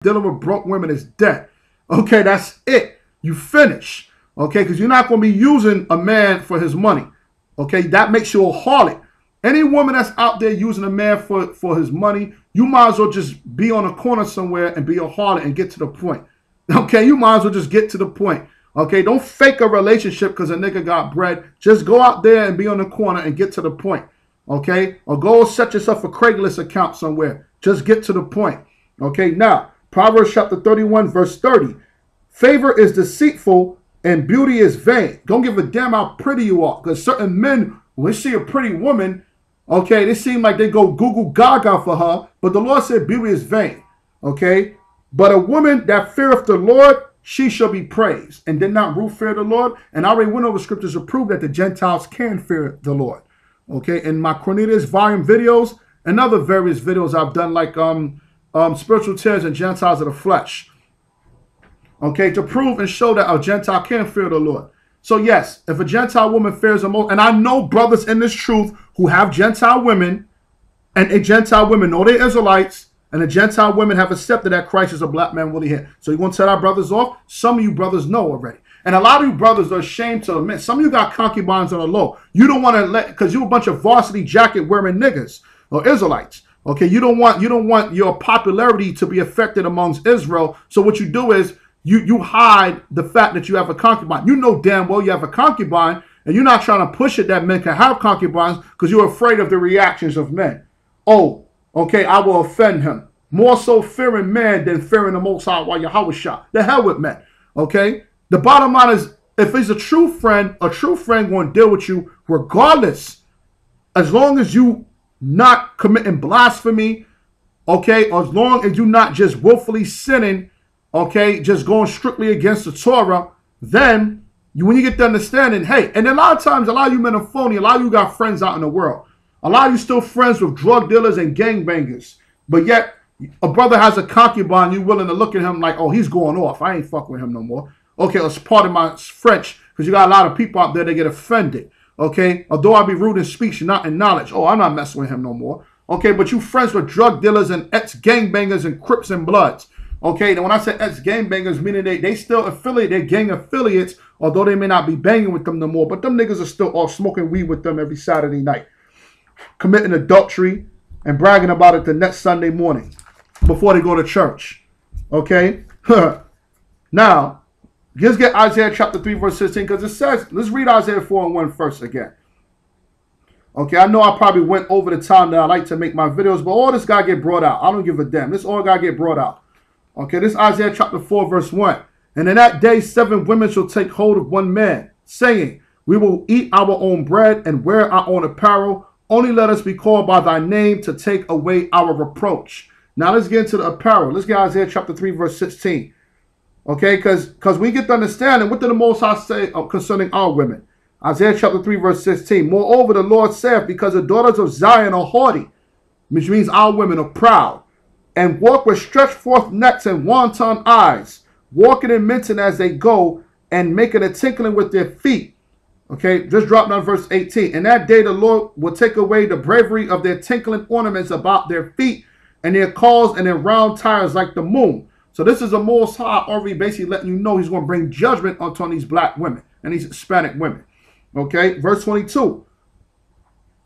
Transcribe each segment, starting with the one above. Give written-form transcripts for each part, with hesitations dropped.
dealing with broke women is dead. Okay, that's it. You finish. Okay, because you're not going to be using a man for his money. Okay, that makes you a harlot. Any woman that's out there using a man for his money, you might as well just be on a corner somewhere and be a harlot and get to the point. Okay, you might as well just get to the point. Okay, don't fake a relationship because a nigga got bread. Just go out there and be on the corner and get to the point. Okay, or go set yourself a Craigslist account somewhere. Just get to the point. Okay, now, Proverbs chapter 31, verse 30. Favor is deceitful and beauty is vain. Don't give a damn how pretty you are. Because certain men, when they see a pretty woman, okay, they seem like they go Google Gaga for her. But the Lord said beauty is vain. Okay, but a woman that feareth the Lord, she shall be praised. And did not Ruth fear the Lord? And I already went over scriptures to prove that the Gentiles can fear the Lord. Okay, in my Cornelius volume videos and other various videos I've done, like spiritual tears and Gentiles of the flesh. Okay, to prove and show that a Gentile can fear the Lord. So yes, if a Gentile woman fears the most, and I know brothers in this truth who have Gentile women, and a Gentile women know they're Israelites, and the Gentile women have accepted that Christ is a black man really here. So you want to tell our brothers off? Some of you brothers know already. And a lot of you brothers are ashamed to admit. Some of you got concubines on the low. You don't want to let, because you're a bunch of varsity jacket wearing niggas or Israelites. Okay, you don't want your popularity to be affected amongst Israel. So what you do is you hide the fact that you have a concubine. You know damn well you have a concubine, and you're not trying to push it that men can have concubines because you're afraid of the reactions of men. Oh, okay, I will offend him. More so fearing man than fearing the Most High while Yahweh shot. The hell with men. Okay? The bottom line is, if he's a true friend going to deal with you regardless, as long as you not committing blasphemy, okay, or as long as you not just willfully sinning, okay, just going strictly against the Torah, then when you get the understanding, hey, and a lot of times, a lot of you men are phony, a lot of you got friends out in the world. A lot of you still friends with drug dealers and gangbangers, but yet a brother has a concubine, you willing to look at him like, oh, he's going off. I ain't fucking with him no more. Okay, it's part of my French, because you got a lot of people out there that get offended. Okay, although I be rude in speech and not in knowledge. Oh, I'm not messing with him no more. Okay, but you friends with drug dealers and ex-gangbangers and Crips and Bloods. Okay, and when I say ex-gangbangers, meaning they still affiliate, they're gang affiliates, although they may not be banging with them no more. But them niggas are still all smoking weed with them every Saturday night, committing adultery and bragging about it the next Sunday morning before they go to church. Okay, now, let's get Isaiah chapter 3, verse 16, because it says, let's read Isaiah 4:1 first again. Okay, I know I probably went over the time that I like to make my videos, but all this got to get brought out. I don't give a damn. This all got to get brought out. Okay, this is Isaiah chapter 4, verse 1. And in that day, 7 women shall take hold of one man, saying, we will eat our own bread and wear our own apparel. Only let us be called by thy name to take away our reproach. Now let's get into the apparel. Let's get Isaiah chapter 3, verse 16. Okay, because we get to understand, what did the Most High say concerning our women? Isaiah chapter 3, verse 16. Moreover, the Lord saith, because the daughters of Zion are haughty, which means our women are proud, and walk with stretched forth necks and wanton eyes, walking and minting as they go, and making a tinkling with their feet. Okay, just drop down verse 18. In that day the Lord will take away the bravery of their tinkling ornaments about their feet, and their calls and their round tires like the moon. So this is a Most High already basically letting you know he's going to bring judgment onto these black women and these Hispanic women. Okay, verse 22.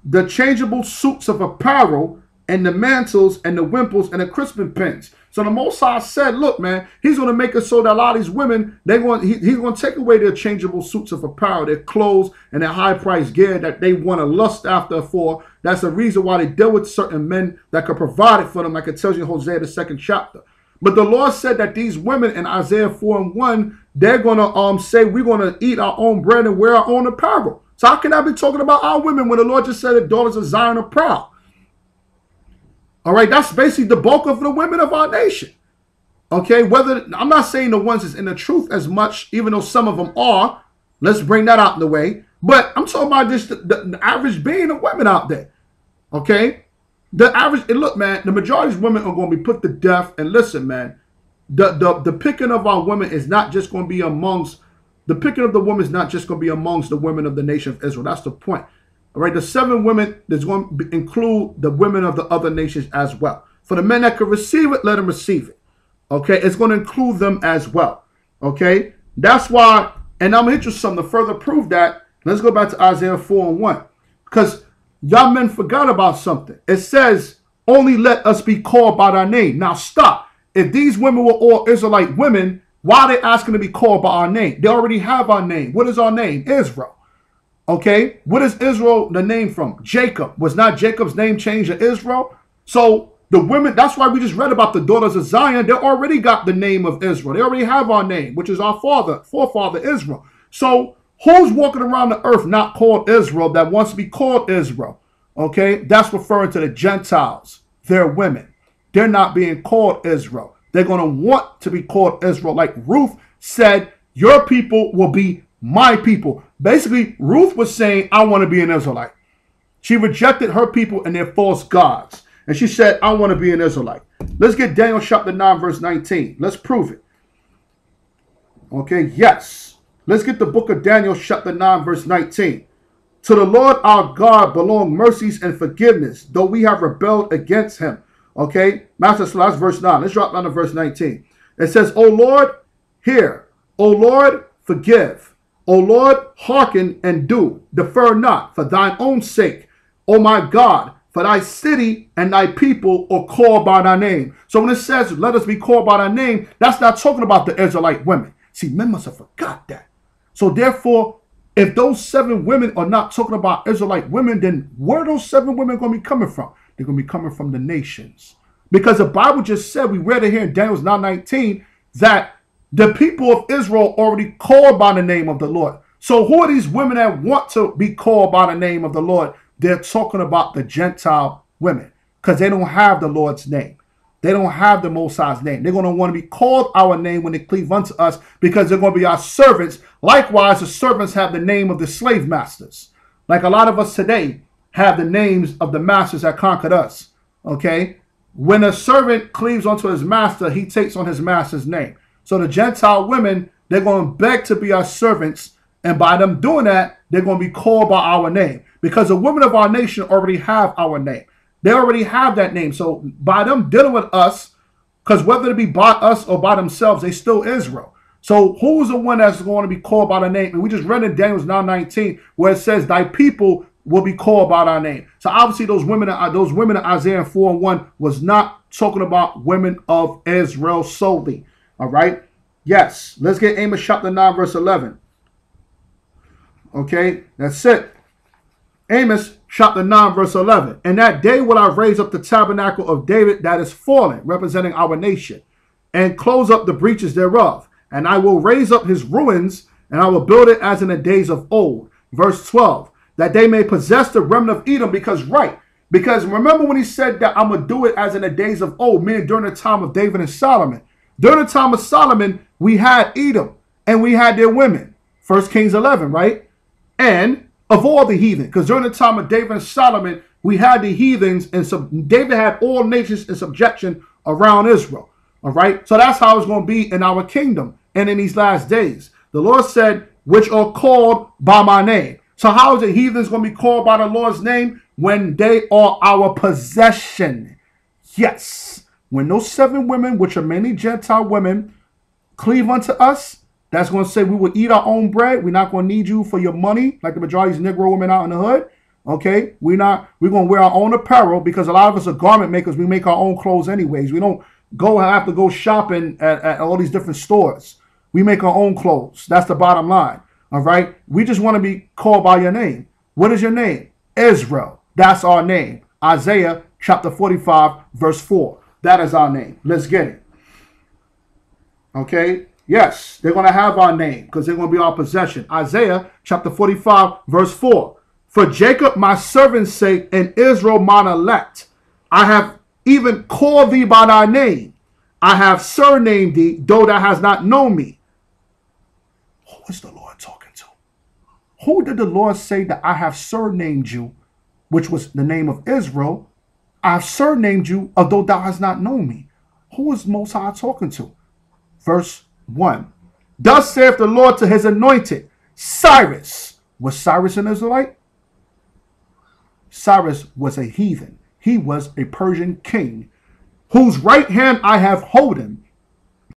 The changeable suits of apparel and the mantles and the wimples and the crisping pins. So the Most High said, look, man, he's going to make it so that a lot of these women, he's going to take away their changeable suits of apparel, their clothes and their high-priced gear that they want to lust after for. That's the reason why they deal with certain men that could provide it for them, like it tells you in Hosea, the 2nd chapter. But the Lord said that these women in Isaiah 4:1, they're going to say we're going to eat our own bread and wear our own apparel. So how can I be talking about our women when the Lord just said the daughters of Zion are proud? All right, that's basically the bulk of the women of our nation. Okay, I'm not saying the ones that's in the truth as much, even though some of them are. Let's bring that out in the way. But I'm talking about just the average being of women out there. Okay? The average, and look, man, the majority of women are going to be put to death. And listen, man, the picking of our women is not just going to be amongst, the picking of the women is not just going to be amongst the women of the nation of Israel. That's the point. All right, the 7 women, there's going to include the women of the other nations as well. For the men that can receive it, let them receive it. Okay, it's going to include them as well. Okay, that's why, and I'm interested in something to further prove that. Let's go back to Isaiah 4 and 1. Because y'all men forgot about something. It says, only let us be called by thy name. Now stop. If these women were all Israelite women, why are they asking to be called by our name? They already have our name. What is our name? Israel. Okay, what is Israel the name from? Jacob. Was not Jacob's name changed to Israel? So the women, that's why we just read about the daughters of Zion. They already got the name of Israel. They already have our name, which is our forefather Israel. So who's walking around the earth not called Israel that wants to be called Israel? Okay, that's referring to the Gentiles. They're women. They're not being called Israel. They're going to want to be called Israel. Like Ruth said, your people will be my people. Basically, Ruth was saying, I want to be an Israelite. She rejected her people and their false gods. And she said, I want to be an Israelite. Let's get Daniel chapter 9, verse 19. Let's prove it. Okay, yes. Let's get the book of Daniel chapter 9, verse 19. To the Lord our God belong mercies and forgiveness, though we have rebelled against him. Okay, Master Slash, verse 9. Let's drop down to verse 19. It says, O Lord, hear. O Lord, forgive. O Lord, hearken and do. Defer not for thine own sake. O my God, for thy city and thy people are called by thy name. So when it says, let us be called by thy name, that's not talking about the Israelite women. See, men must have forgot that. So therefore, if those 7 women are not talking about Israelite women, then where are those 7 women going to be coming from? They're going to be coming from the nations. Because the Bible just said, we read it here in Daniel 9:19, that the people of Israel already called by the name of the Lord. So who are these women that want to be called by the name of the Lord? They're talking about the Gentile women because they don't have the Lord's name. They don't have the Most High's name. They're going to want to be called our name when they cleave unto us because they're going to be our servants. Likewise, the servants have the name of the slave masters. Like a lot of us today have the names of the masters that conquered us. Okay? When a servant cleaves unto his master, he takes on his master's name. So the Gentile women, they're going to beg to be our servants. And by them doing that, they're going to be called by our name. Because the women of our nation already have our name. They already have that name. So by them dealing with us, because whether it be by us or by themselves, they still Israel. So who's the one that's going to be called by the name? And we just read in Daniel 9:19 where it says, thy people will be called by thy name. So obviously those women in Isaiah 4 and 1 was not talking about women of Israel solely. All right. Yes. Let's get Amos chapter 9, verse 11. Okay. That's it. Amos chapter 9, verse 11. In that day will I raise up the tabernacle of David that is fallen, representing our nation, and close up the breaches thereof. And I will raise up his ruins, and I will build it as in the days of old. Verse 12. That they may possess the remnant of Edom. Because remember when he said that I'm going to do it as in the days of old, meaning during the time of David and Solomon. During the time of Solomon, we had Edom and we had their women. 1 Kings 11, right? And of all the heathen, because during the time of David and Solomon, we had the heathens, and David had all nations in subjection around Israel. All right? So that's how it's going to be in our kingdom and in these last days. The Lord said, which are called by my name. So how is the heathens going to be called by the Lord's name? When they are our possession. Yes. When those 7 women, which are mainly Gentile women, cleave unto us, that's going to say we will eat our own bread. We're not going to need you for your money, like the majority of these Negro women out in the hood. Okay? We're going to wear our own apparel because a lot of us are garment makers. We make our own clothes anyways. We don't have to go shopping at all these different stores. We make our own clothes. That's the bottom line. All right? We just want to be called by your name. What is your name? Israel. That's our name. Isaiah chapter 45, verse 4. That is our name. Let's get it. Okay? Yes, they're going to have our name because they're going to be our possession. Isaiah chapter 45, verse 4. For Jacob my servant's sake and Israel mine elect, I have even called thee by thy name. I have surnamed thee, though thou hast not known me. Who is the Lord talking to? Who did the Lord say that I have surnamed you, which was the name of Israel? I have surnamed you, although thou hast not known me. Who is Most High talking to? Verse 1. Thus saith the Lord to his anointed, Cyrus. Was Cyrus an Israelite? Cyrus was a heathen. He was a Persian king, whose right hand I have holden,